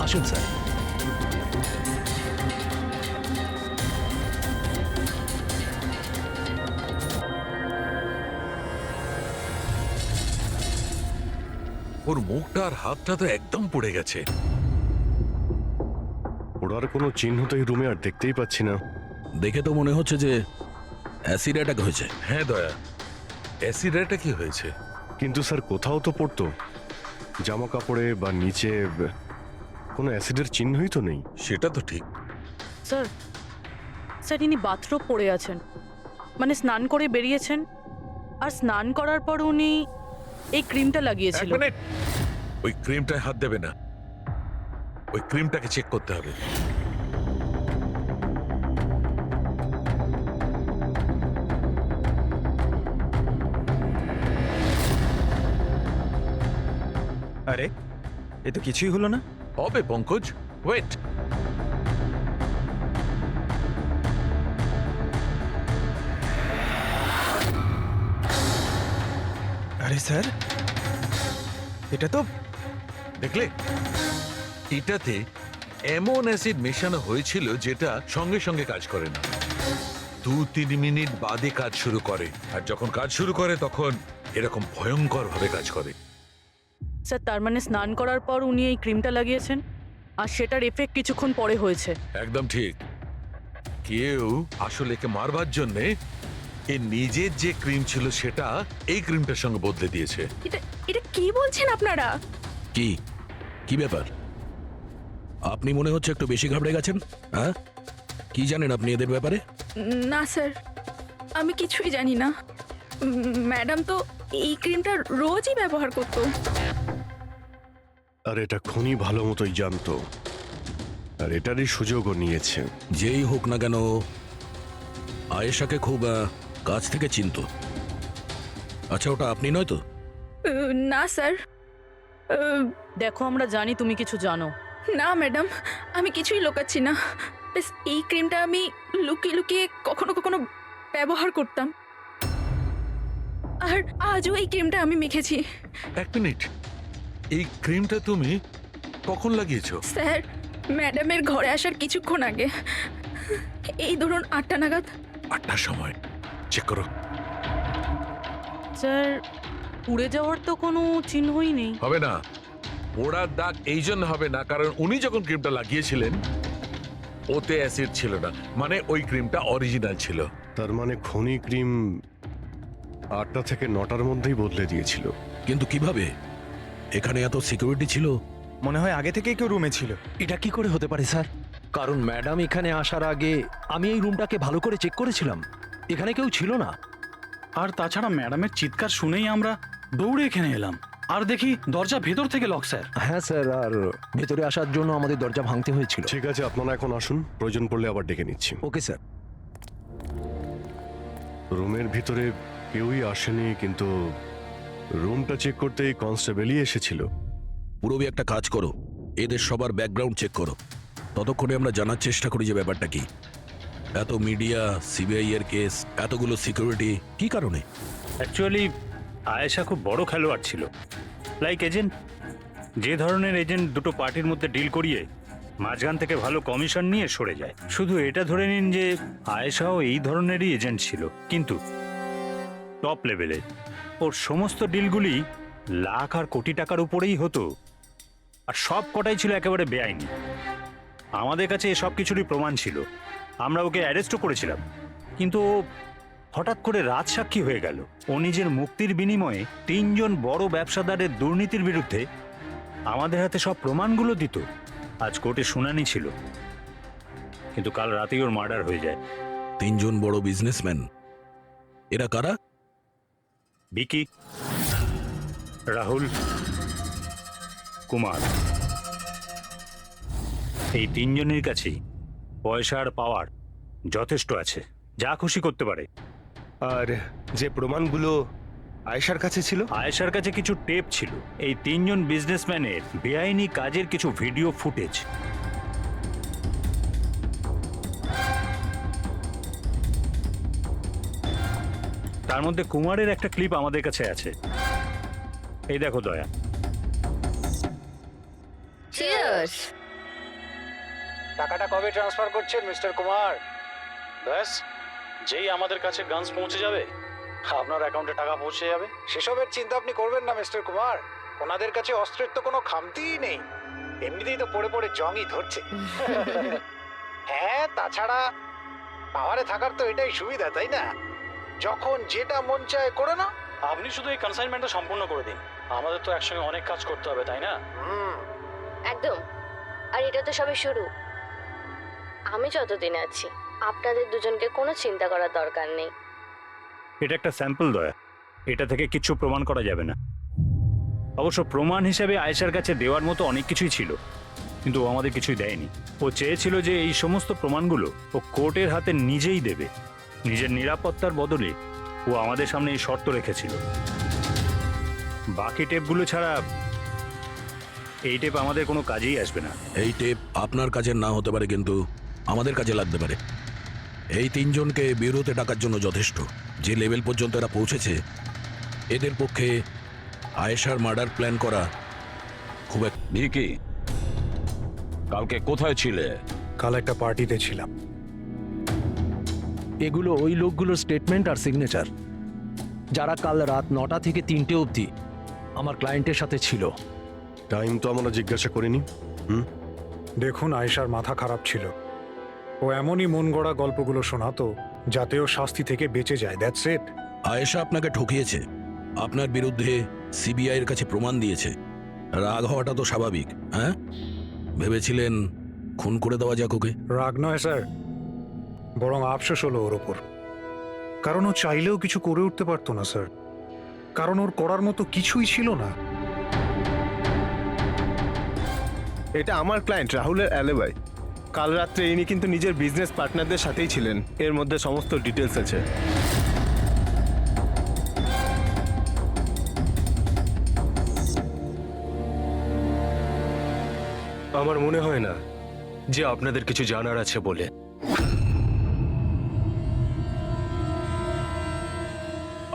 আসুন স্যার। ওর মুখটা আর হাতটা তো একদম পুড়ে গেছে। ওরার কোনো চিহ্ন তো এই রুমে আর দেখতেই পাচ্ছি না। দেখে তো মনে হচ্ছে যে অ্যাসিড অ্যাটাক হয়েছে। হ্যাঁ দয়া, অ্যাসিড কি হয়েছে? কিন্তু স্যার কোথাও তো পড়তো, জামা কাপড়ে বা নিচে কোনো অ্যাসিডের চিহ্নই তো নেই। সেটা তো ঠিক। স্যার স্যার ইনি বাথরুম পড়ে আছেন, মানে স্নান করে বেরিয়েছেন, আর স্নান করার পর উনি এই ক্রিমটা এক লাগিয়েছিল। মিনিট, ওই ক্রিমটায় হাত দেবে না, ওই ক্রিমটাকে চেক করতে হবে। আরে এ তো কিছুই হলো না। হবে পঙ্কজ, ওয়েট। আরে স্যার, এটা তো দেখলে, এটাতে এমন অ্যাসিড মেশানো হয়েছিল যেটা সঙ্গে সঙ্গে কাজ করে না, 2-3 মিনিট বাদে কাজ শুরু করে। আর যখন কাজ শুরু করে তখন এরকম ভয়ঙ্কর ভাবে কাজ করে। স্যার তার মানে স্নান করার পর উনি এই ক্রিমটা লাগিয়েছেন, আর সেটার এফেক্ট কিছুক্ষণ পরে হয়েছে। একদম ঠিক। কেউ আসলে একে মারবার জন্যে এর নিজের যে ক্রিম ছিল সেটা এই ক্রিমটার সঙ্গে বদলে দিয়েছে। এটা এটা কি বলছেন আপনারা? কি কি ব্যাপার? আপনি মনে হচ্ছে একটু বেশি ঘাবড়ে গেছেন। হ্যাঁ, কি জানেন আপনি এদের ব্যাপারে? না স্যার, আমি কিছুই জানি না। ম্যাডাম তো এই ক্রিমটা রোজই ব্যবহার করতো। আর এটা খনি ভালো মতোই জানতো, আর এটারই সুযোগও নিয়েছে। যেই হোক না কেন, আয়েশাকে খুব কাছ থেকে চিনতো। আচ্ছা, ওটা আপনি নয় তো? না স্যার, দেখো আমরা জানি তুমি কিছু জানো। না ম্যাডাম, আমি কিছুই লুকাচ্ছি না। ব্যাস এই ক্রিমটা আমি লুকিয়ে লুকিয়ে কখনো কখনো ব্যবহার করতাম, আর আজও এই ক্রিমটা আমি মেখেছি। এক মিনিট, এই ক্রিমটা তুমি কখন লাগিয়েছো? স্যার, ম্যাডামের ঘরে আসার কিছুক্ষণ আগে, এই ধরুন 8টা নাগাদ। 8টার সময়। চেক করো। স্যার পুড়ে যাওয়ার তো কোনো চিহ্নই নেই। হবে না, পোড়ার দাগ এই জন্য হবে না কারণ উনি যখন ক্রিমটা লাগিয়েছিলেন ওতে অ্যাসিড ছিল না, মানে ওই ক্রিমটা অরিজিনাল ছিল। তার মানে খনি ক্রিম 8টা থেকে 9টার মধ্যেই বদলে দিয়েছিল। কিন্তু কিভাবে? এখানে এত সিকিউরিটি ছিল। মনে হয় আগে থেকেই কেউ রুমে ছিল। এটা কি করে হতে পারে স্যার? কারণ ম্যাডাম এখানে আসার আগে আমি এই রুমটাকে ভালো করে চেক করেছিলাম, এখানে কেউ ছিল না। আর তাছাড়া ম্যাডামের চিৎকার শুনেই আমরা দৌড়ে এখানে এলাম, আর দেখি দরজা ভেতর থেকে লক স্যার। হ্যাঁ স্যার, আর ভেতরে আসার জন্য আমাদের দরজা ভাঙতে হয়েছিল। ঠিক আছে, আপনারা এখন আসুন, প্রয়োজন পড়লে আবার ডেকে নিচ্ছি। Okay sir. রুমের ভিতরে কেউই আসেনি, কিন্তু রুমটা চেক করতে এই কনস্টেবলই এসেছিল। পুরোবি একটা কাজ করো, এদের সবার ব্যাকগ্রাউন্ড চেক করো। ততক্ষণে আমরা জানার চেষ্টা করি যে ব্যাপারটা কি। এত মিডিয়া, সিবিআই এর কেস, এতগুলো সিকিউরিটি, কি কারণে? অ্যাকচুয়ালি আয়েশা খুব বড় খেলোয়াড় ছিল, লাইক এজেন্ট। যে ধরনের এজেন্ট দুটো পার্টির মধ্যে ডিল করিয়ে মাঝখান থেকে ভালো কমিশন নিয়ে সরে যায়, শুধু এটা ধরে নিন যে আয়েশাও এই ধরনেরই এজেন্ট ছিল, কিন্তু টপ লেভেলে। ওর সমস্ত ডিলগুলি লাখ আর কোটি টাকার উপরেই হতো, আর সব কটাই ছিল একেবারে বেআইনি। আমাদের কাছে এসব কিছুরই প্রমাণ ছিল, আমরা ওকে অ্যারেস্টও করেছিলাম। কিন্তু ও হঠাৎ করে রাজসাক্ষী হয়ে গেল। ও নিজের মুক্তির বিনিময়ে 3 জন বড় ব্যবসাদারের দুর্নীতির বিরুদ্ধে আমাদের হাতে সব প্রমাণগুলো দিত। আজ কোর্টে শুনানি ছিল, কিন্তু কাল রাতেই ওর মার্ডার হয়ে যায়। 3 জন বড় বিজনেসম্যান, এরা কারা? বিকি, রাহুল, কুমার। এই 3 জনের কাছেই পয়সা আর পাওয়ার যথেষ্ট আছে, যা খুশি করতে পারে। আর যে প্রমাণগুলো আয়েশার কাছে ছিল, আয়েশার কাছে কিছু টেপ ছিল, এই 3 জন বিজনেসম্যানের বেআইনি কাজের কিছু ভিডিও ফুটেজ। তার মধ্যে কুমারের একটা ক্লিপ আমাদের কাছে আছে, এই দেখো দয়া। চিয়ার্স। টাকাটা কবে ট্রান্সফার করছেন মিস্টার কুমার? ব্যাস, যেই আমাদের কাছে গানস পৌঁছে যাবে আপনার অ্যাকাউন্টে টাকা পৌঁছে যাবে। সেসবের চিন্তা আপনি করবেন না মিস্টার কুমার, ওনাদের কাছে অস্ত্রের তো কোনো খামতিই নেই, এমনিতেই তো পড়ে পড়ে জংই ধরছে। হ্যাঁ, তাছাড়া পাওয়ারে থাকার তো এটাই সুবিধা, তাই না? যখন যেটা মন চায় করে না। আপনি শুধু এই কনসাইনমেন্টটা সম্পূর্ণ করে দিন, আমাদের তো একসঙ্গে অনেক কাজ করতে হবে, তাই না? একদম। আর এটা তো সবে শুরু। আমি যতদিন আছি আপনাদের দুজনকে কোনো চিন্তা করার দরকার নেই। এটা একটা স্যাম্পল দয়া, এটা থেকে কিছু প্রমাণ করা যাবে না। অবশ্য প্রমাণ হিসেবে আয়েশার কাছে দেওয়ার মতো অনেক কিছুই ছিল, কিন্তু ও আমাদের কিছুই দেয়নি। ও চেয়েছিল যে এই সমস্ত প্রমাণগুলো ও কোর্টের হাতে নিজেই দেবে। নিজের নিরাপত্তার বদলে ও আমাদের সামনে এই শর্ত রেখেছিল। বাকি টেপগুলো ছাড়া এই টেপ আমাদের কোনো কাজেই আসবে না। এই টেপ আপনার কাজের না হতে পারে, কিন্তু আমাদের কাজে লাগতে পারে। এই তিনজনকে বিরোতে ডাকার জন্য যথেষ্ট। যে লেভেল পর্যন্ত এরা পৌঁছেছে, এদের পক্ষে আয়েশার মার্ডার প্ল্যান করা খুব এক। ভিকি, কালকে কোথায় ছিলে? কাল একটা পার্টিতে ছিলাম। এগুলো ওই লোকগুলোর স্টেটমেন্ট আর সিগনেচার, যারা কাল রাত 9টা থেকে 3টে অবধি আমার ক্লায়েন্টের সাথে ছিল। টাইম তো আমরা জিজ্ঞাসা করিনি। দেখুন, আয়েশার মাথা খারাপ ছিল, ও এমনই মন গড়া গল্পগুলো শোনাতো যাতে ও শাস্তি থেকে বেঁচে যায়। That's it. আয়েশা আপনাকে ঠকিয়েছে, আপনার বিরুদ্ধে সিবিআই এর কাছে প্রমাণ দিয়েছে। রাগ হওয়াটা তো স্বাভাবিক। হ্যাঁ, ভেবেছিলেন খুন করে দেওয়া যাক ওকে? রাগ নয় স্যার, বরং আফসোস হলো ওর ওপর। কারণ ও চাইলেও কিছু করে উঠতে পারতো না স্যার, কারণ ওর করার মতো কিছুই ছিল না। এটা আমার ক্লায়েন্ট রাহুলের অ্যালিবাই। কাল রাত্রে ইনি কিন্তু নিজের বিজনেস পার্টনারদের সাথেই ছিলেন, এর মধ্যে সমস্ত ডিটেলস আছে। আমার মনে হয় না যে আপনাদের কিছু জানার আছে বলে।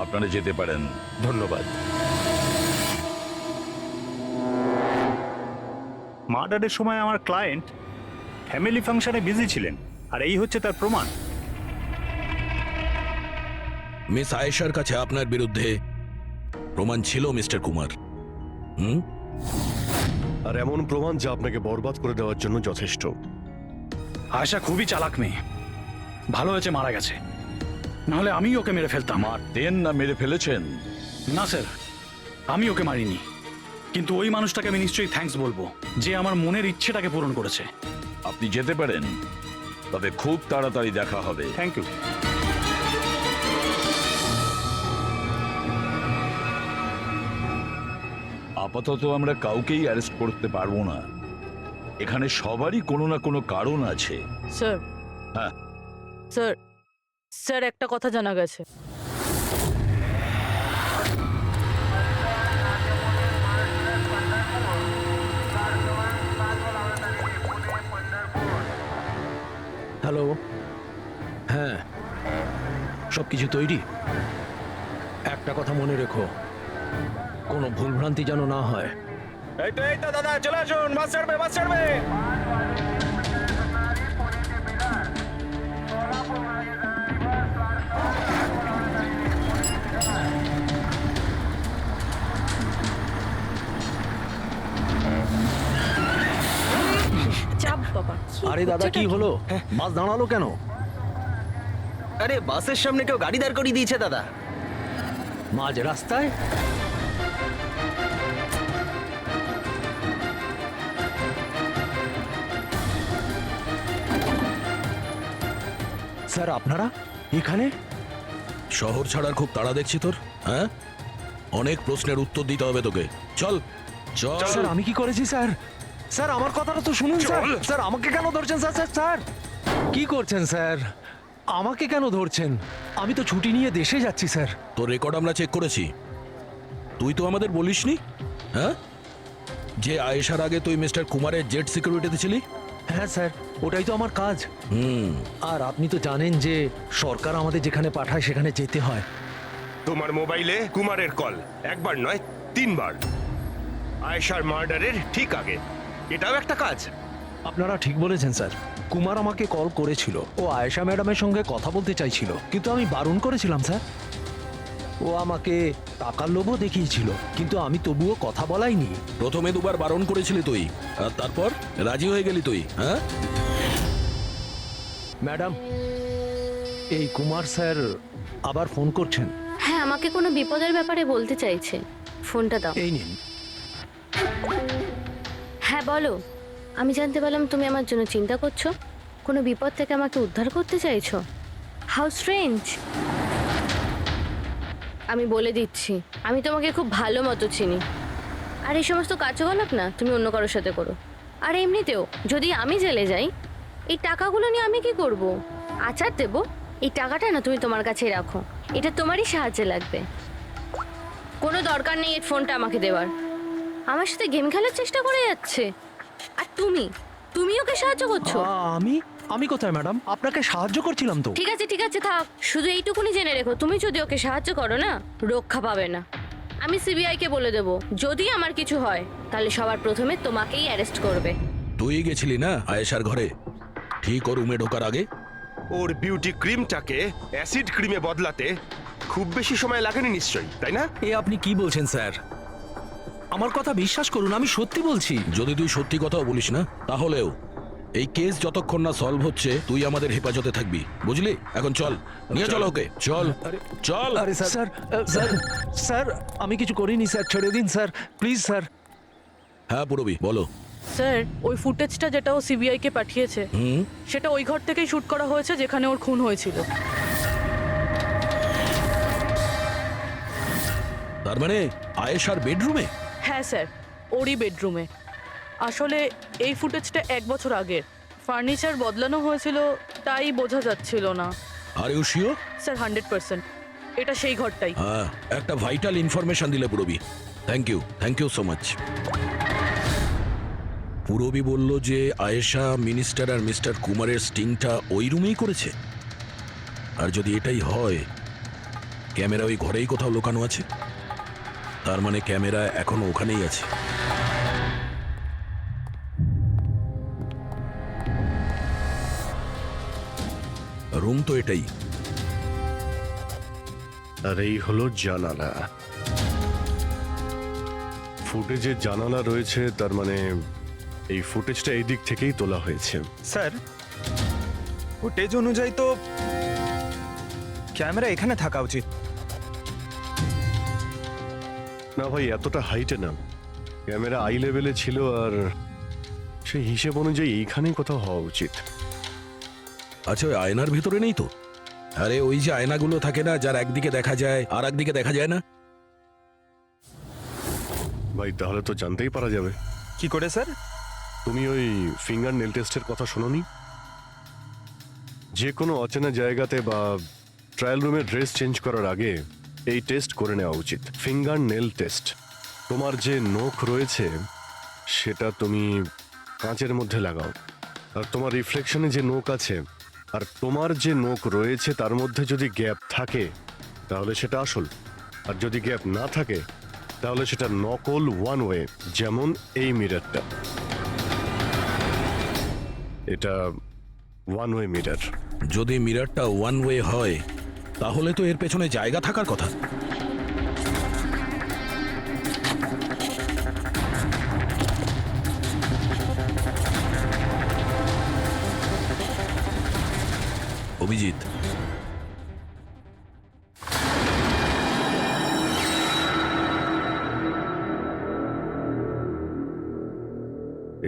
আপনারা যেতে পারেন। ধন্যবাদ। মার্ডারের সময় আমার ক্লায়েন্ট ফ্যামিলি ফাংশনে বিজি ছিলেন, আর এই হচ্ছে তার প্রমাণ। মিস আয়েশার কাছে আপনার বিরুদ্ধে প্রমাণ ছিল মিস্টার কুমার। আর এমন প্রমাণ যা আপনাকে বরবাদ করে দেওয়ার জন্য যথেষ্ট। আয়েশা খুবই চালাক মেয়ে, ভালো হয়েছে মারা গেছে, নাহলে আমি ওকে মেরে ফেলতাম। মারতেন না মেরে ফেলেছেন? না স্যার, আমি ওকে মারিনি, কিন্তু ওই মানুষটাকে আমি নিশ্চয়ই থ্যাঙ্কস বলবো যে আমার মনের ইচ্ছেটাকে পূরণ করেছে। আপনি যেতে পারেন, তবে খুব তাড়াতাড়ি দেখা হবে। Thank you. আপাতত আমরা কাউকেই অ্যারেস্ট করতে পারবো না। এখানে সবারই কোনো না কোনো কারণ আছে। স্যার, হ্যাঁ স্যার, স্যার একটা কথা জানা গেছে। হ্যালো, হ্যাঁ, সব কিছু তৈরি। একটা কথা মনে রেখো, কোনো ভুলভ্রান্তি যেন না হয়। এই তো দাদা, চলে আসুন, বাস ছাড়বে, বাস ছাড়বে। চাপ বাবা। আরে দাদা, কি হলো? বাস দাঁড়ালো কেন? আরে বাসের সামনে কেউ গাড়ি দাঁড় করিয়ে দিয়েছে দাদা। মাঝ রাস্তায়? স্যার, আপনারা এখানে? শহর ছাড়ার খুব তাড়া দেখছি তোর। হ্যাঁ, অনেক প্রশ্নের উত্তর দিতে হবে তোকে। চল চল। স্যার, আমি কি করেছি স্যার? স্যার, আমার কথাটা তো শুনুন স্যার। স্যার, আমাকে কেন ধরছেন স্যার? স্যার স্যার কি করছেন স্যার? আমাকে কেন ধরছেন? আমি তো ছুটি নিয়ে দেশে যাচ্ছি স্যার। তোর রেকর্ড আমরা চেক করেছি, তুই তো আমাদের বলিসনি। হ্যাঁ, যে আয়েশার আগে তুই মিস্টার কুমারের জেট সিকিউরিটিতে ছিলি। হ্যাঁ স্যার, ওটাই তো আমার কাজ। আর আপনি তো জানেন যে সরকার আমাদের যেখানে পাঠায় সেখানে যেতে হয়। তোমার মোবাইলে কুমারের কল একবার নয় 3 বার, আয়েশার মার্ডারের ঠিক আগে। এটাও একটা কাজ। আপনারা ঠিক বলেছেন স্যার। কুমার আমাকে কল করেছিল, ও আয়েশা ম্যাডামের সঙ্গে কথা বলতে চাইছিল, কিন্তু আমি বারণ করেছিলাম স্যার। ও আমাকে টাকার লোভও দেখিয়েছিল, কিন্তু আমি তবুও কথা বলাইনি। প্রথমে দুবার বারণ করেছিলি তুই, আর তারপর রাজি হয়ে গেলি তুই, হ্যাঁ? ম্যাডাম, এই কুমার স্যার আবার ফোন করছেন। হ্যাঁ, আমাকে কোনো বিপদের ব্যাপারে বলতে চাইছে। ফোনটা দাও। এই নিন। হ্যাঁ বলো। আমি জানতে পারলাম তুমি আমার জন্য চিন্তা করছো, কোনো বিপদ থেকে আমাকে উদ্ধার করতে চাইছো। How strange. আমি বলে দিচ্ছি, আমি তোমাকে খুব ভালো মতো চিনি। আর এই সমস্ত কার্যকলাপ না তুমি অন্য কারোর সাথে করো। আর এমনিতেও যদি আমি জেলে যাই, এই টাকাগুলো নিয়ে আমি কি করব? আচার দেবো? এই টাকাটা না তুমি তোমার কাছেই রাখো, এটা তোমারই সাহায্যে লাগবে। কোনো দরকার নেই এই ফোনটা আমাকে দেওয়ার। আমার সাথে গেম খেলার চেষ্টা করে যাচ্ছে, আর তুমি ওকে সাহায্য করছো। আমি কোথায় ম্যাডাম? আপনাকে সাহায্য করছিলাম তো। ঠিক আছে থাক, শুধু এইটুকুনি জেনে রেখো, তুমি যদি ওকে সাহায্য করো না, রক্ষা পাবে না। আমি সিবিআই কে বলে দেবো, যদি আমার কিছু হয় তাহলে সবার প্রথমে তোমাকেই অ্যারেস্ট করবে। তুই গেছিলি না আয়েশার ঘরে ঠিক ও রুমে ঢোকার আগে? ওর বিউটি ক্রিমটাকে অ্যাসিড ক্রিমে বদলাতে খুব বেশি সময় লাগেনি নিশ্চয়ই, তাই না? এ আপনি কি বলছেন স্যার? আমার কথা বিশ্বাস করুন, আমি সত্যি বলছি। যদি তুই সত্যি কথাও বলিস না, তাহলেও এই কেস যতক্ষণ না সলভ হচ্ছে তুই আমাদের হেফাজতে থাকবি, বুঝলি? এখন চল, নিয়ে চল ওকে, চল চল। আরে স্যার স্যার স্যার আমি কিছু করিনি স্যার, ছেড়ে দিন স্যার, প্লিজ স্যার। হ্যাঁ পুরবি, বলো। স্যার, ওই ফুটেজটা যেটা ও সিবিআই কে পাঠিয়েছে, সেটা ওই ঘর থেকেই শুট করা হয়েছে যেখানে ওর খুন হয়েছিল। তার মানে আয়েশার বেডরুমে? হ্যাঁ স্যার, ওরই বেডরুমে। আসলে এই ফুটেজটা 1 বছর আগের, ফার্নিচার বদলানো হয়েছিল, তাই বোঝা যাচ্ছিল না। Are you sure? স্যার 100%, এটা সেই ঘরটাই। হ্যাঁ, একটা ভাইটাল ইনফরমেশন দিলে Purabi. Thank you so much. Purabi বলল যে আয়েশা মিনিস্টার আর মিস্টার কুমারের স্টিংটা ওই রুমেই করেছে। আর যদি এটাই হয়, ক্যামেরা ওই ঘরেই কোথাও লুকানো আছে, তার মানে ক্যামেরা এখনো ওখানেই আছে। রুম তো এটাই। আর এই হলো জানালা। ফুটেজে জানালা রয়েছে, তার মানে এই ফুটেজটা এই দিক থেকেই তোলা হয়েছে। স্যার, ফুটেজ অনুযায়ী তো ক্যামেরা এখানে থাকা উচিত। না ভাই, এতটা হাইটে না, ক্যামেরা আই লেভেলে ছিল, আর সেই হিসেব অনুযায়ী এইখানেই কোথাও হওয়া উচিত। আচ্ছা, ওই আয়নার ভিতরে নেই তো? আরে ওই যে আয়নাগুলো থাকে না, যার একদিকে দেখা যায় আর একদিকে দেখা যায় না। ভাই তাহলে তো জানতেই পারা যাবে। কি করে স্যার? তুমি ওই ফিঙ্গার নেল টেস্টের কথা শোনোনি? যে কোনো অচেনা জায়গাতে বা ট্রায়াল রুমে ড্রেস চেঞ্জ করার আগে এই টেস্ট করে নেওয়া উচিত, ফিঙ্গার নেল টেস্ট। তোমার যে নখ রয়েছে সেটা তুমি কাঁচের মধ্যে লাগাও, আর তোমার রিফ্লেকশনে যে নখ আছে আর তোমার যে নখ রয়েছে তার মধ্যে যদি গ্যাপ থাকে তাহলে সেটা আসল, আর যদি গ্যাপ না থাকে তাহলে সেটা নকল ওয়ান ওয়ে, যেমন এই মিররটা। এটা ওয়ান ওয়ে মিরর। যদি মিররটা ওয়ান ওয়ে হয় তাহলে তো এর পেছনে জায়গা থাকার কথা। অভিজিৎ,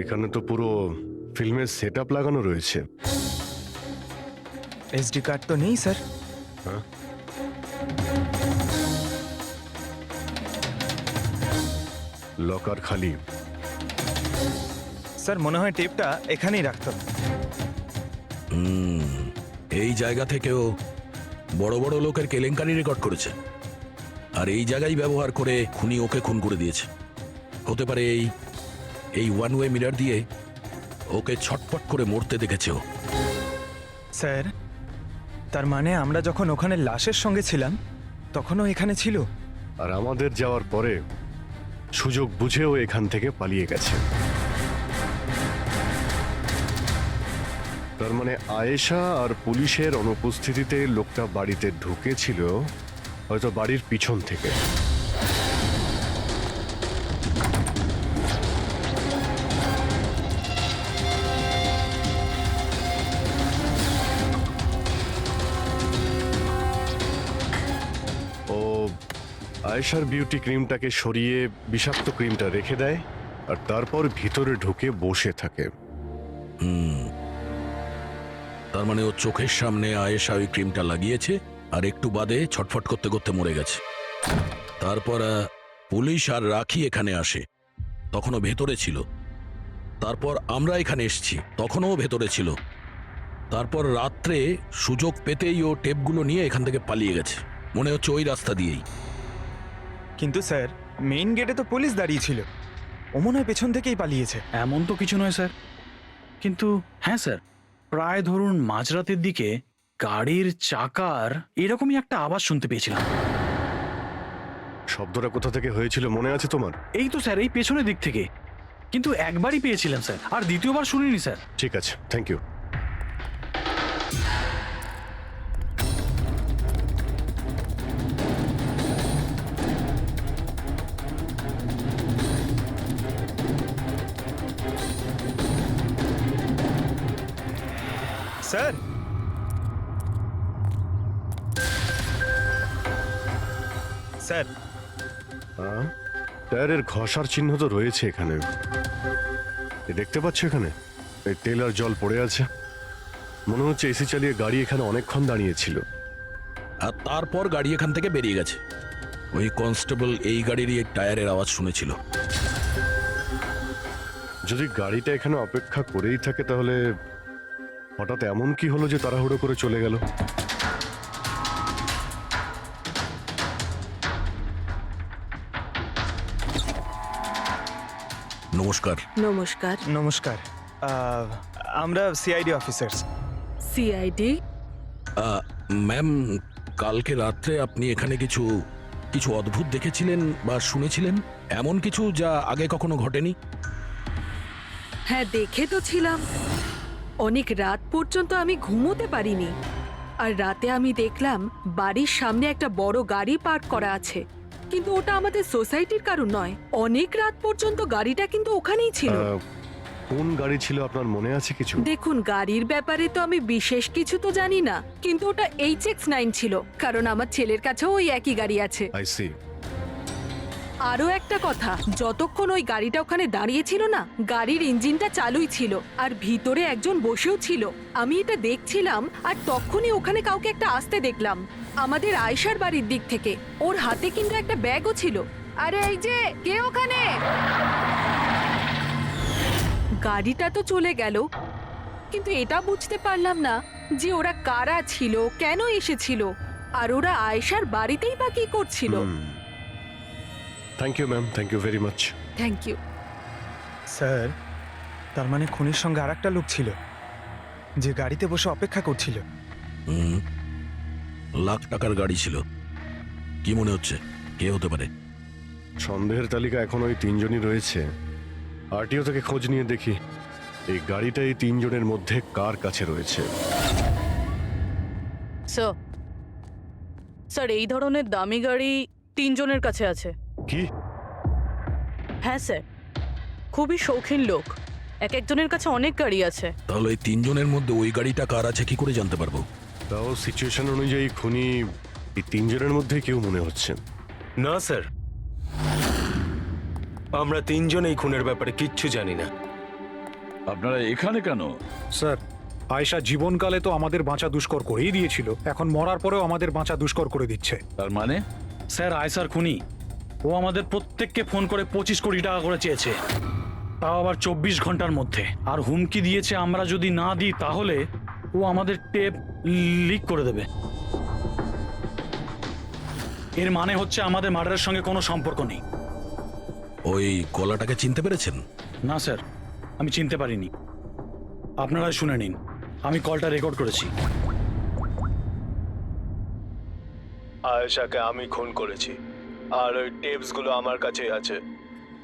এখানে তো পুরো ফিল্মের সেটআপ লাগানো রয়েছে। এসডি কার্ড তো নেই স্যার। হ্যাঁ, লকার খালি। স্যার মনে হয় টেপটা এখানেই রাখতো। এই জায়গা থেকেও বড় বড় লোকের কেলেঙ্কারি রেকর্ড করেছে, আর এই জায়গায় ব্যবহার করে খুনি ওকে খুন করে দিয়েছে। হতে পারে এই ওয়ান ওয়ে মিরর দিয়ে ওকে ছটপট করে মরতে দেখেছে ও। স্যার, তার মানে আমরা যখন ওখানে লাশের সঙ্গে ছিলাম তখনও এখানে ছিল, আর আমাদের যাওয়ার পরে সুযোগ বুঝেও এখান থেকে পালিয়ে গেছে। তার মানে আয়েশা আর পুলিশের অনুপস্থিতিতে লোকটা বাড়িতে ঢুকেছিল হয়তো বাড়ির পিছন থেকে। ও আয়েশার বিউটি ক্রিমটাকে সরিয়ে বিষাক্ত ক্রিমটা রেখে দেয় আর তারপর ভিতরে ঢুকে বসে থাকে। তার মানে ও চোখের সামনে আয়েশা ওই ক্রিমটা লাগিয়েছে আর একটু বাদে ছটফট করতে করতে মরে গেছে। তারপর পুলিশ আর রাখি এখানে আসে, তখনও ভেতরে ছিল। তারপর আমরা এখানে এসেছি, তখনও ভেতরে ছিল। তারপর রাত্রে সুযোগ পেতেই ও টেপগুলো নিয়ে এখান থেকে পালিয়ে গেছে, মনে হচ্ছে ওই রাস্তা দিয়েই। কিন্তু স্যার মেইন গেটে তো পুলিশ দাঁড়িয়ে ছিল, ও মনে হয় পেছন থেকেই পালিয়েছে। এমন তো কিছু নয় স্যার, কিন্তু হ্যাঁ স্যার, প্রায় ধরুন মাঝরাতের দিকে গাড়ির চাকার এরকমই একটা আওয়াজ শুনতে পেয়েছিলাম। শব্দটা কোথা থেকে হয়েছিল মনে আছে তোমার? এই তো স্যার, এই পেছনের দিক থেকে, কিন্তু একবারই পেয়েছিলাম স্যার, আর দ্বিতীয়বার শুনিনি স্যার। ঠিক আছে, থ্যাংক ইউ। স্যার স্যার টায়ারের ঘষার চিহ্ন তো রয়েছে এখানে, এ দেখতে পাচ্ছ এখানে এই তেল আর জল পড়ে আছে। মনে হচ্ছে এসি চালিয়ে গাড়ি এখানে অনেকক্ষণ দাঁড়িয়েছিল। আর তারপর গাড়ি এখান থেকে বেরিয়ে গেছে। ওই কনস্টেবল এই গাড়িরই টায়ারের আওয়াজ শুনেছিল। যদি গাড়িটা এখানে অপেক্ষা করেই থাকে তাহলে হঠাৎ এমন কি হলো যে তাড়াহুড়ো করে চলে গেল? নমস্কার। নমস্কার। নমস্কার, আমরা সিআইডি অফিসার্স। সিআইডি? ম্যাম, কালকে রাত্রে আপনি এখানে কিছু কিছু অদ্ভুত দেখেছিলেন বা শুনেছিলেন, এমন কিছু যা আগে কখনো ঘটেনি? হ্যাঁ, দেখে তো ছিলাম। অনেক রাত পর্যন্ত আমি ঘুমোতে পারিনি। আর রাতে আমি দেখলাম বাড়ির সামনে একটা বড় গাড়ি পার্ক করা আছে, কিন্তু ওটা আমাদের সোসাইটির কারণ নয়। অনেক রাত পর্যন্ত গাড়িটা কিন্তু ওখানেই ছিল। কোন গাড়ি ছিল আপনার মনে আছে কিছু? দেখুন, গাড়ির ব্যাপারে তো আমি বিশেষ কিছু তো জানি না, কিন্তু ওটা HX9 ছিল, কারণ আমার ছেলের কাছেও ওই একই গাড়ি আছে। I see. আরো একটা কথা, যতক্ষণ ওই গাড়িটা ওখানে দাঁড়িয়ে ছিল না, গাড়ির ইঞ্জিনটা চালুই ছিল আর ভিতরে একজন বসেও ছিল। আমি এটা দেখছিলাম আর তখনই ওখানে কাউকে একটা আসতে দেখলাম, আমাদের আয়েশার বাড়ির দিক থেকে। ওর হাতে কিন্তু একটা ব্যাগও ছিল। আরে এই যে, কে ওখানে? গাড়িটা তো চলে গেল, কিন্তু এটা বুঝতে পারলাম না যে ওরা কারা ছিল, কেন এসেছিল, আর ওরা আয়েশার বাড়িতেই বা কি করছিল। Thank you ma'am, thank you very much. Thank you. Sir, তার মানে খুনির সঙ্গে আর একটা লোক ছিল যে গাড়িতে বসে অপেক্ষা করছিল। লাখ টাকার গাড়ি ছিল। কি মনে হচ্ছে কে হতে পারে? সন্দেহের তালিকা এখন ওই তিনজনই রয়েছে। আরটিও থেকে খোঁজ নিয়ে দেখি এই গাড়িটা এই তিনজনের মধ্যে কার কাছে রয়েছে। স্যার, এই ধরনের দামি গাড়ি তিনজনের কাছে আছে। কি? হ্যাঁ স্যার, খুবই শৌখিন লোক, এক একজনের কাছে অনেক গাড়ি আছে। তাহলে এই তিনজনের মধ্যে ওই গাড়িটা কার আছে কি করে জানতে পারবো? তাও সিচুয়েশন অনুযায়ী খুনি এই তিনজনের মধ্যে কেউ মনে হচ্ছে। না স্যার, আমরা তিনজন এই খুনের ব্যাপারে কিচ্ছু জানি না। আপনারা এখানে কেন? স্যার, আয়েশা জীবনকালে তো আমাদের বাঁচা দুষ্কর করেই দিয়েছিল, এখন মরার পরেও আমাদের বাঁচা দুষ্কর করে দিচ্ছে। তার মানে স্যার, আয়সার খুনি ও আমাদের প্রত্যেককে ফোন করে 25 কোটি টাকা করে চেয়েছে, তাও আবার 24 ঘন্টার মধ্যে। আর হুমকি দিয়েছে আমরা যদি না দিই তাহলে ও আমাদের টেপ লিক করে দেবে। এর মানে হচ্ছে আমাদের মার্ডারের সঙ্গে কোনো সম্পর্ক নেই। ওই গলাটাকে চিনতে পেরেছেন? না স্যার, আমি চিনতে পারিনি। আপনারা শুনে নিন, আমি কলটা রেকর্ড করেছি। আয়েশাকে আমি খুন করেছি, আর ওই টেপসগুলো আমার কাছে আছে।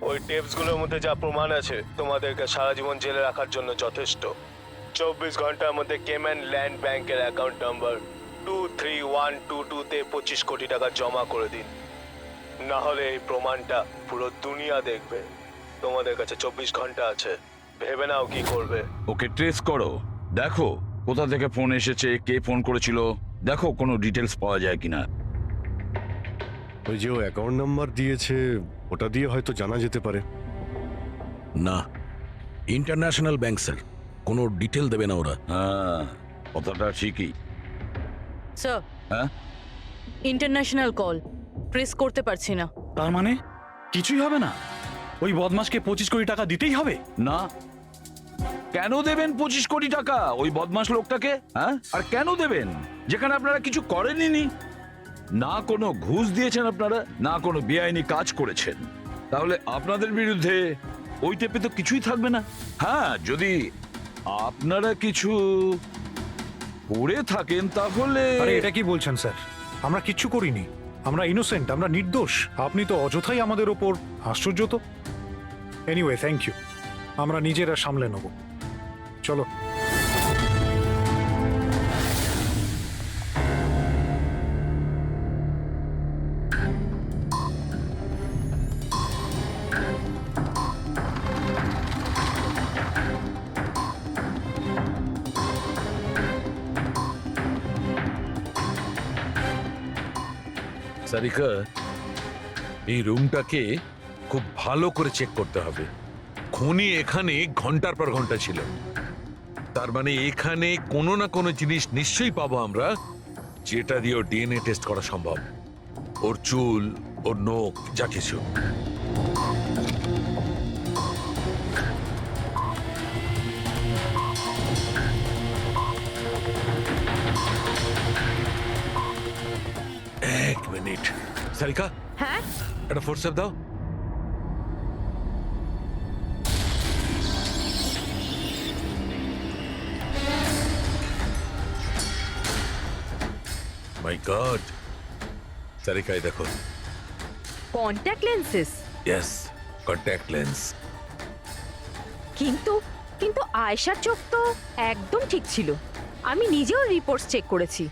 ওই টেপসগুলোর মধ্যে যা প্রমাণ আছে তোমাদেরকে সারা জীবন জেলে রাখার জন্য যথেষ্ট। 24 ঘন্টার মধ্যে কেম্যান ল্যান্ড ব্যাংকের অ্যাকাউন্ট নাম্বার 23122-তে 25 কোটি টাকা জমা করে দিন, না হলে এই প্রমাণটা পুরো দুনিয়া দেখবে। তোমাদের কাছে 24 ঘন্টা আছে, ভেবে নাও কি করবে। ওকে ট্রেস করো, দেখো কোথা থেকে ফোন এসেছে, কে ফোন করেছিল, দেখো কোনো ডিটেলস পাওয়া যায় কিনা। ওই যে ও অ্যাকাউন্ট নাম্বার দিয়েছে, ওটা দিয়ে হয়তো জানা যেতে পারে। না, ইন্টারন্যাশনাল ব্যাংক স্যার, কোনো ডিটেল দেবে না ওরা। হ্যাঁ, কথাটা ঠিকই। স্যার, হ্যাঁ, ইন্টারন্যাশনাল কল, ট্রেস করতে পারছি না। তার মানে কিছুই হবে না? ওই বদমাসকে 25 কোটি টাকা দিতেই হবে? না, কেন দেবেন 25 কোটি টাকা ওই বদমাশ লোকটাকে? হ্যাঁ, আর কেন দেবেন যেখানে আপনারা কিছু করেননি? না কোনো ঘুষ দিয়েছেন আপনারা, না কোনো বেআইনি কাজ করেছেন। তাহলে আপনাদের বিরুদ্ধে ওই টেপে তো কিছুই থাকবে না। হ্যাঁ, যদি আপনারা কিছু করে থাকেন তাহলে। আরে এটা কি বলছেন স্যার? আমরা কিচ্ছু করিনি, আমরা ইনোসেন্ট, আমরা নির্দোষ। আপনি তো অযথাই আমাদের ওপর। আশ্চর্য তো। এনিওয়ে, থ্যাংক ইউ, আমরা নিজেরা সামলে নেব। চলো। সারিকা, এই রুমটাকে খুব ভালো করে চেক করতে হবে। খনি এখানে ঘন্টার পর ঘন্টা ছিল, তার মানে এখানে কোনো না কোনো জিনিস নিশ্চয়ই পাবো আমরা, যেটা দিয়ে ওর ডিএনএ টেস্ট করা সম্ভব। ওর চুল, ওর নখ, যা কিছু। এক মিনিট সারিকা, হ্যাঁ, একটা ফোর্সেপ দাও। মাই গড, সারিকাই দেখো। Contact lenses. Yes, contact lens. কিন্তু কিন্তু আয়েশার চোখ তো একদম ঠিক ছিল। আমি নিজেও রিপোর্টস চেক করেছি,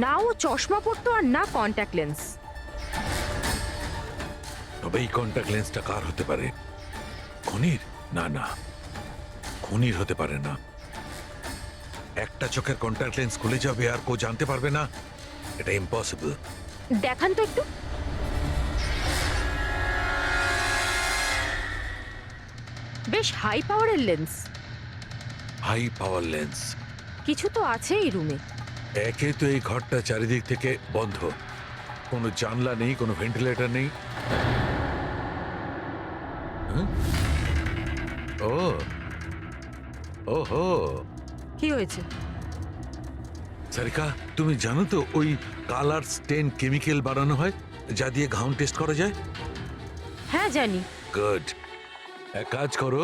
না ও চশমা পরতো আর না কন্ট্যাক্ট লেন্স। তবে এই কন্ট্যাক্ট লেন্সটা কার হতে পারে? খনির? না না, খনির হতে পারে না। একটা চোখের কন্ট্যাক্ট লেন্স খুলে যাবে আর কেউ জানতে পারবে না, এটা ইম্পসিবল। দেখান তো একটু। বেশ হাই পাওয়ারের লেন্স। High power lens? কিছু তো আছে এই রুমে। একে তো এই ঘরটা চারিদিক থেকে বন্ধ, কোনো জানলা নেই, কোনো ভেন্টিলেটর নেই। হ্যাঁ? ও ওহো, কি হয়েছে? সারিকা, তুমি জানো তো ওই কালার স্টেন কেমিক্যাল বানানো হয় যা দিয়ে ঘাম টেস্ট করা যায়? হ্যাঁ জানি। গুড, এক কাজ করো,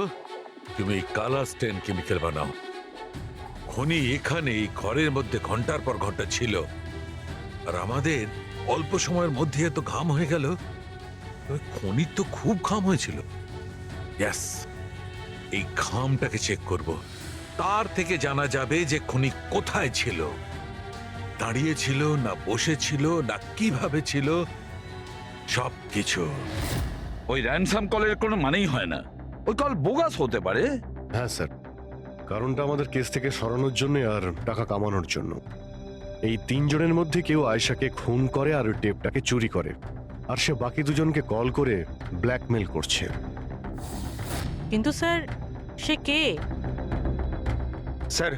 তুমি কালার স্টেন কেমিক্যাল বানাও। খনি এখানে এই ঘরের মধ্যে ঘন্টার পর ঘন্টা ছিল, আর আমাদের অল্প সময়ের মধ্যে এত ঘাম হয়ে গেল। খনির তো খুব ঘাম হয়েছিল। ইয়েস, এই ঘামটাকে চেক করব, তার থেকে জানা যাবে যে খনি কোথায় ছিল, দাঁড়িয়ে ছিল না বসে ছিল না কিভাবে ছিল, সব কিছু। ওই র্যানসাম কলের কোনো মানেই হয় না, ওই কল বোগাস হতে পারে। হ্যাঁ স্যার, কারণটা আমাদের কেস থেকে সরানোর জন্য আর টাকা কামানোর জন্য। এই তিনজনের মধ্যে কেউ আয়েশাকে খুন করে আর ওই টেপটাকে চুরি করে, আর সে বাকি দুজনকে কল করে ব্ল্যাকমেল করছে। কিন্তু স্যার, সে কে? স্যার,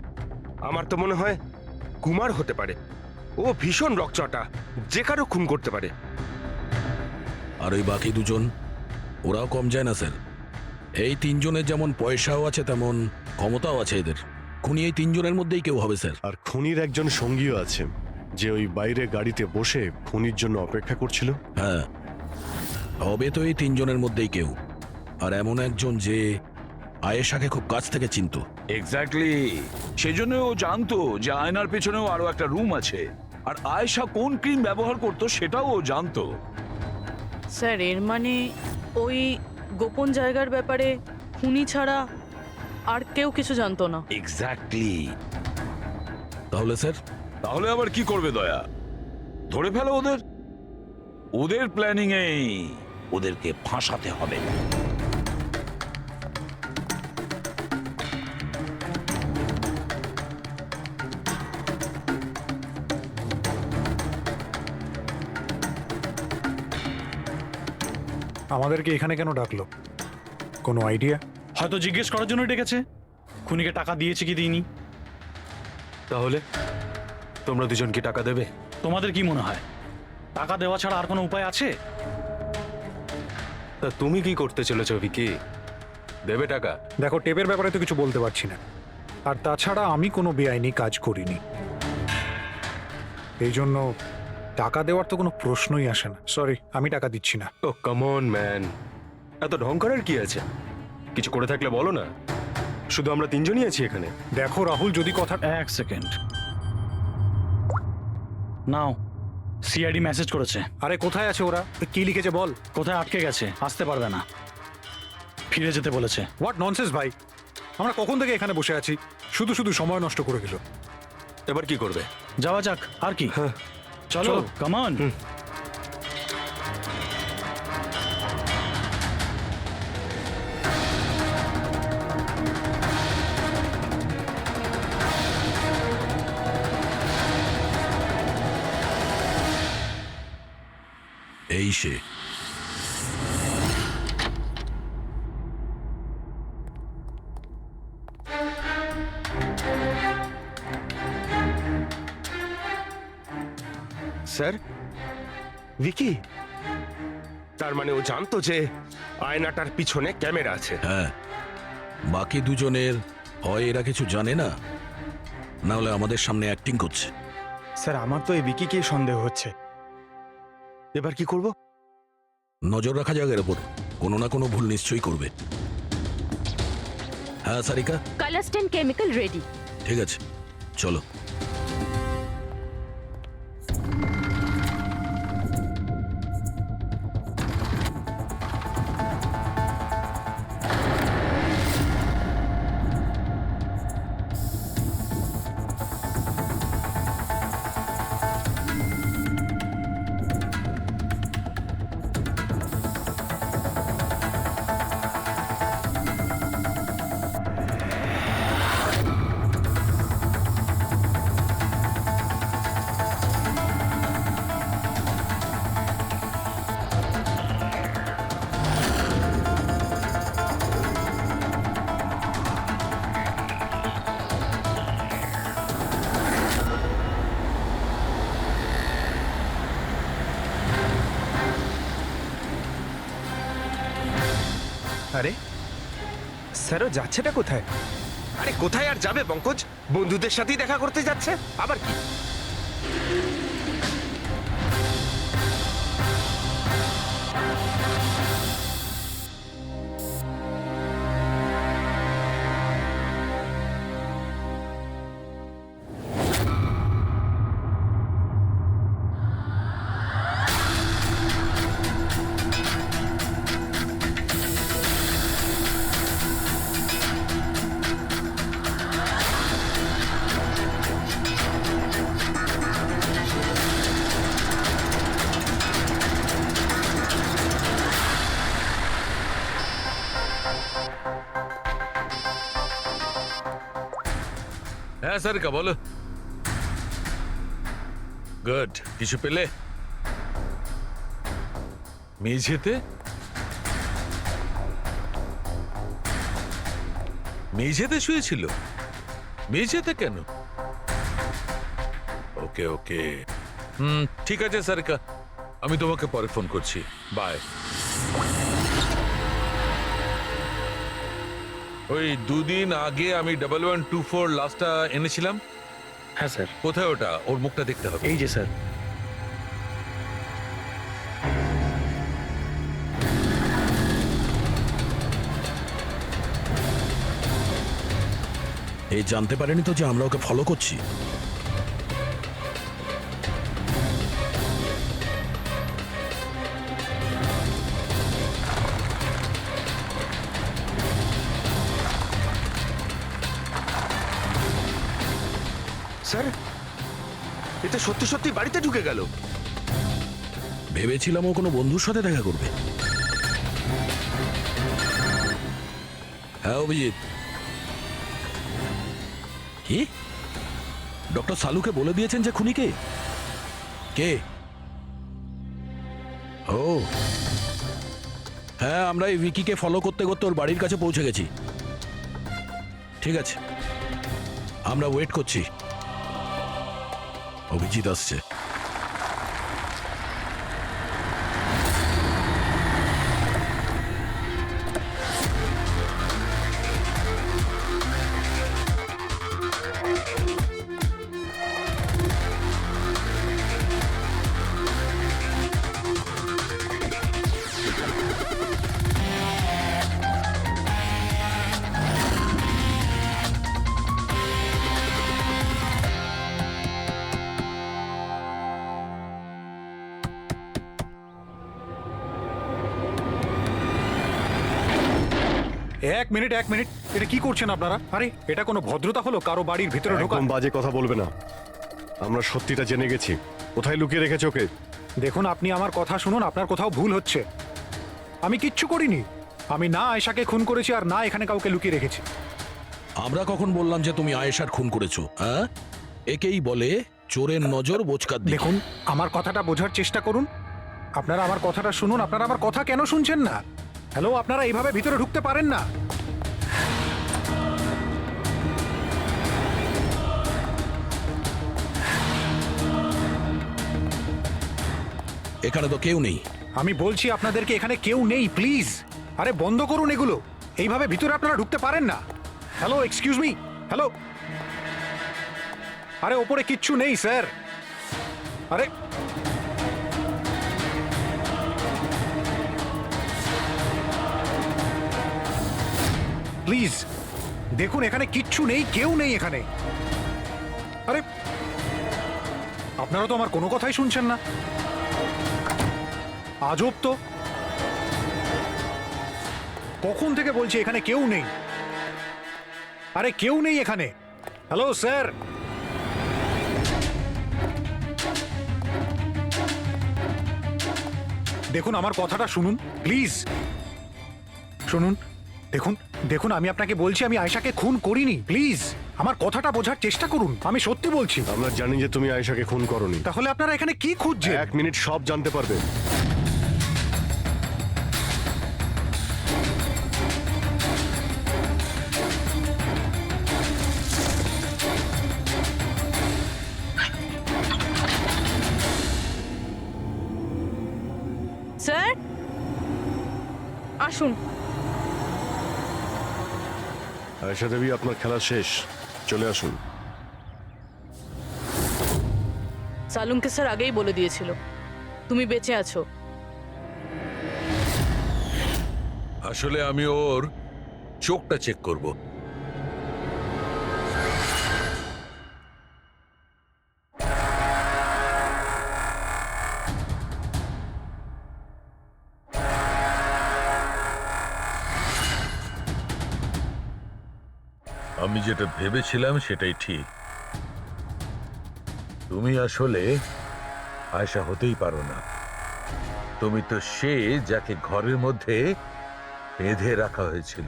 আমার তো মনে হয় কুমার হতে পারে। ও ভীষণ রকচটা, যে কারো খুন করতে পারে। আর ওই বাকি দুজন, ওরাও কম যায় না স্যার। এই তিনজনের যেমন পয়সাও আছে তেমন ক্ষমতাও আছে এদের। খুনি এই তিনজনের মধ্যেই কেউ হবে স্যার। আর খুনির একজন সঙ্গীও আছে, যে ওই বাইরে গাড়িতে বসে খুনির জন্য অপেক্ষা করছিল। হ্যাঁ, হবে তো এই তিনজনের মধ্যেই কেউ, আর এমন একজন যে আয়েশাকে খুব কাছ থেকে চিনতো। এক্স্যাক্টলি, সেজন্য ও জানতো যে আয়নার পেছনেও আরো একটা রুম আছে, আর আয়েশা কোন ক্রিম ব্যবহার করতো সেটাও ও জানতো। স্যার, এর মানে ওই গোপন জায়গার ব্যাপারে খুনি ছাড়া আর কেউ কিছু জানতো না। এক্স্যাক্টলি। তাহলে স্যার তাহলে আবার কি করবে দয়া? ধরে ফেলো ওদের। ওদের প্ল্যানিং এই ওদেরকে ফাঁসাতে হবে। আমাদেরকে এখানে কেন ডাকলো? কোনো আইডিয়া? হয়তো জিজ্ঞেস করার জন্য ডেকেছে খুনিকে টাকা দিয়েছে কি দিইনি। তাহলে তোমরা দুজন কি টাকা দেবে? তোমাদের কি মনে হয় টাকা দেওয়া ছাড়া আর কোনো উপায় আছে? তা তুমি কি করতে চলেছো ভিকি? দেবে টাকা? দেখো, টেপের ব্যাপারে তো কিছু বলতে পারছি না, আর তাছাড়া আমি কোনো বেআইনি কাজ করিনি, এই জন্য টাকা দেওয়ার তো কোনো প্রশ্নই আসে না। সরি, আমি টাকা দিচ্ছি না। ও কাম অন ম্যান, এত ঢং করার কি আছে? কিছু করে থাকলে বলো না, শুধু আমরা তিনজনই আছি এখানে। দেখো রাহুল, যদি কথা... এক সেকেন্ড, নাও সিআইডি মেসেজ করেছে। আরে কোথায় আছে ওরা? কি লিখেছে বল। কোথায় আটকে গেছে, আসতে পারবে না, ফিরে যেতে বলেছে। হোয়াট ননসেন্স ভাই, আমরা কখন থেকে এখানে বসে আছি, শুধু শুধু সময় নষ্ট করে গেল। এবার কি করবে? যাওয়া যাক, আর কি, চলো কাম অন। এই সে। স্যার, ভিকি, তার মানে ও জানতো যে আয়নাটার পিছনে ক্যামেরা আছে? হ্যাঁ, বাকি দুজনের হয় এরা কিছু জানে না, না হলে আমাদের সামনে অ্যাক্টিং করছে। স্যার, আমার তো এই বিকিকে সন্দেহ হচ্ছে। এবার কি করব? নজর রাখা যাক এর ওপর, কোনো না কোনো ভুল নিশ্চয়ই করবে। হ্যাঁ সারিকা, কালাস্টেন কেমিক্যাল রেডি। ঠিক আছে, চলো। আরে স্যারও যাচ্ছেটা কোথায়? আরে কোথায় আর যাবে পঙ্কজ, বন্ধুদের সাথেই দেখা করতে যাচ্ছে, আবার কি? হ্যাঁ সারিকা, বলো। গুড, কিছু পেলে? মেঝেতে? মেঝেতে শুয়েছিল? মেঝেতে কেন? ওকে ওকে, ঠিক আছে সারিকা, আমি তোমাকে পরে ফোন করছি, বাই। ওই দুদিন আগে আমি 1124 লাস্টটা এনেছিলাম। হ্যাঁ স্যার। কোথায় ওটা? ওর মুখটা দেখতে হবে। এই যে স্যার। এই জানতে পারেনি তো যে আমরা ওকে ফলো করছি? স্যার, এটা সত্যি সত্যি বাড়িতে ঢুকে গেল। ভেবেছিলাম ও কোনো বন্ধুর সাথে দেখা করবে। হ্যাঁ অভিজিৎ, কি ডক্টর সালুকে বলে দিয়েছেন যে খুনি কে? কে? ও হ্যাঁ, আমরা এই ভিকিকে ফলো করতে করতে ওর বাড়ির কাছে পৌঁছে গেছি। ঠিক আছে, আমরা ওয়েট করছি। অভিজিৎ আসছে। এক মিনিট, এটা কি করছেন আপনারা? আরে এটা কোনো ভদ্রতা হলো কারো বাড়ির ভিতরে ঢোকা? একদম বাজে কথা বলবে না। আমরা সত্যিটা জেনে গেছি। কোথায় লুকিয়ে রেখেছো ওকে? দেখুন, আপনি আমার কথা শুনুন, আপনার কোথাও ভুল হচ্ছে। আমি কিচ্ছু করিনি। আমি না আয়েশাকে খুন করেছি আর না এখানে কাউকে লুকিয়ে রেখেছি। আমরা কখন বললাম যে তুমি আয়েশার খুন করেছো? হ্যাঁ, একেই বলে চোরের নজর বোচকার দিকে। দেখুন, আমার কথাটা বোঝার চেষ্টা করুন। আপনারা আমার কথাটা শুনুন। আপনারা আমার কথা কেন শুনছেন না? হ্যালো, আপনারা এইভাবে ভিতরে ঢুকতে পারেন না। এখানে তো কেউ নেই। আমি বলছি আপনাদেরকে এখানে কেউ নেই, প্লিজ। আরে বন্ধ করুন এগুলো। এইভাবে ভিতরে আপনারা ঢুকতে পারেন না। Hello, excuse me, hello. আরে ওপরে কিচ্ছু নেই স্যার। আরে প্লিজ দেখুন, এখানে কিচ্ছু নেই, কেউ নেই এখানে। আরে আপনারা তো আমার কোনো কথাই শুনছেন না। আজব তো, কখন থেকে বলছি এখানে কেউ নেই। আরে কেউ নেই এখানে। হ্যালো স্যার, দেখুন আমার কথাটা শুনুন প্লিজ। শুনুন, দেখুন দেখুন, আমি আপনাকে বলছি আমি আয়েশাকে খুন করিনি। প্লিজ আমার কথাটা বোঝার চেষ্টা করুন। আমি সত্যি বলছি। আমরা জানি যে তুমি আয়েশাকে খুন করনি। তাহলে আপনারা এখানে কি খুঁজছেন? 1 মিনিট, সব জানতে পারবে। স্যার আসুন। আয়েশা দেবী, আপনার খেলা শেষ, চলে আসুন। সালুমকে স্যার আগেই বলে দিয়েছিল তুমি বেঁচে আছো। আসলে আমি ওর চোখটা চেক করব। আমি যেটা ভেবেছিলাম সেটাই ঠিক। তুমি আসলে আয়েশা হতেই পারো না। তুমি তো সে যাকে ঘরের মধ্যে বেঁধে রাখা হয়েছিল।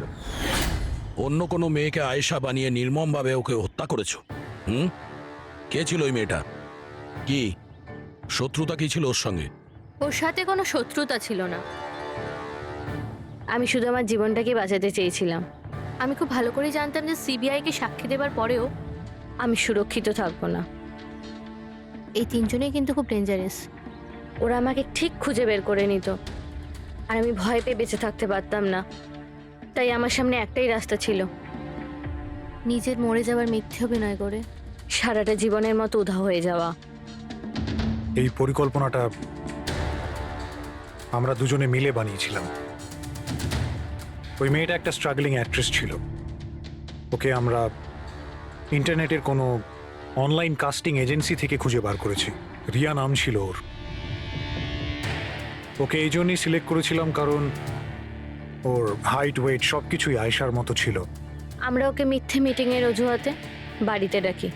অন্য কোনো মেয়েকে আয়েশা বানিয়ে নির্মমভাবে ওকে হত্যা করেছো। কে ছিল ওই মেয়েটা? কি শত্রুতা কি ছিল ওর সঙ্গে? ওর সাথে কোনো শত্রুতা ছিল না। আমি শুধু আমার জীবনটাকে বাঁচাতে চেয়েছিলাম। আমি খুব ভালো করে জানতাম যে সিবিআইকে সাক্ষী দেবার পরেও আমি সুরক্ষিত থাকবো না। এই তিনজনেই কিন্তু খুব ডেঞ্জারাস। ওরা আমাকে ঠিক খুঁজে বের করে নিত, আর আমি ভয় পেয়ে বেঁচে থাকতে পারতাম না। তাই আমার সামনে একটাই রাস্তা ছিল, নিজের মরে যাওয়ার মিথ্যে অভিনয় করে সারাটা জীবনের মতো উধাও হয়ে যাওয়া। এই পরিকল্পনাটা আমরা দুজনে মিলে বানিয়েছিলাম। ওই মেয়েটা একটা স্ট্রাগলিং অ্যাক্ট্রেস ছিল। ওকে আমরা ইন্টারনেটের কোনো অনলাইন কাস্টিং এজেন্সি থেকে খুঁজে বার করেছি। রিয়া নাম ছিল ওর। ওকে এই জন্যই সিলেক্ট করেছিলাম কারণ ওর হাইট, ওয়েট সব কিছুই আয়েশার মতো ছিল। আমরা ওকে মিথ্যে মিটিংয়ের অজুহাতে বাড়িতে ডাকি,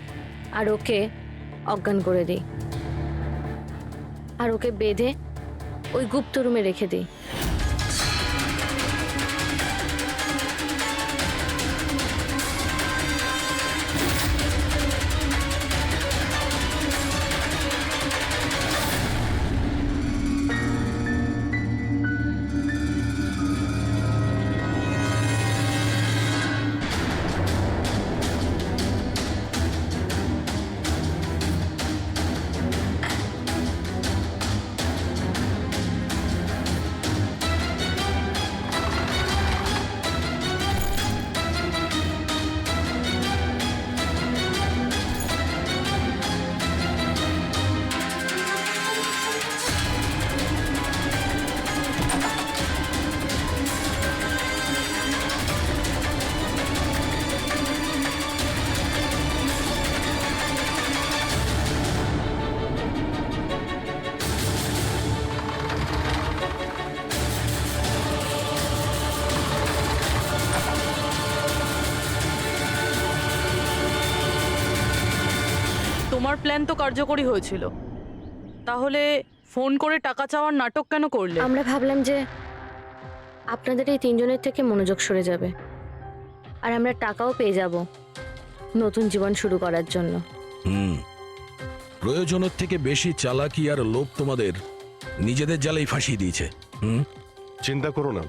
আর ওকে অজ্ঞান করে দিই, আর ওকে বেঁধে ওই গুপ্ত রুমে রেখে দিই। তোমার প্ল্যান তো কার্যকরী হয়েছিল, তাহলে ফোন করে টাকা চাওয়ার নাটক কেন করলে? আমরা ভাবলাম যে আপনাদের এই তিনজনের থেকে মনোযোগ সরে যাবে, আর আমরা টাকাও পেয়ে যাব নতুন জীবন শুরু করার জন্য। প্রয়োজনের থেকে বেশি চালাকি আর লোভ তোমাদের নিজেদের জালেই ফাঁসিয়ে দিয়েছে। চিন্তা করো না,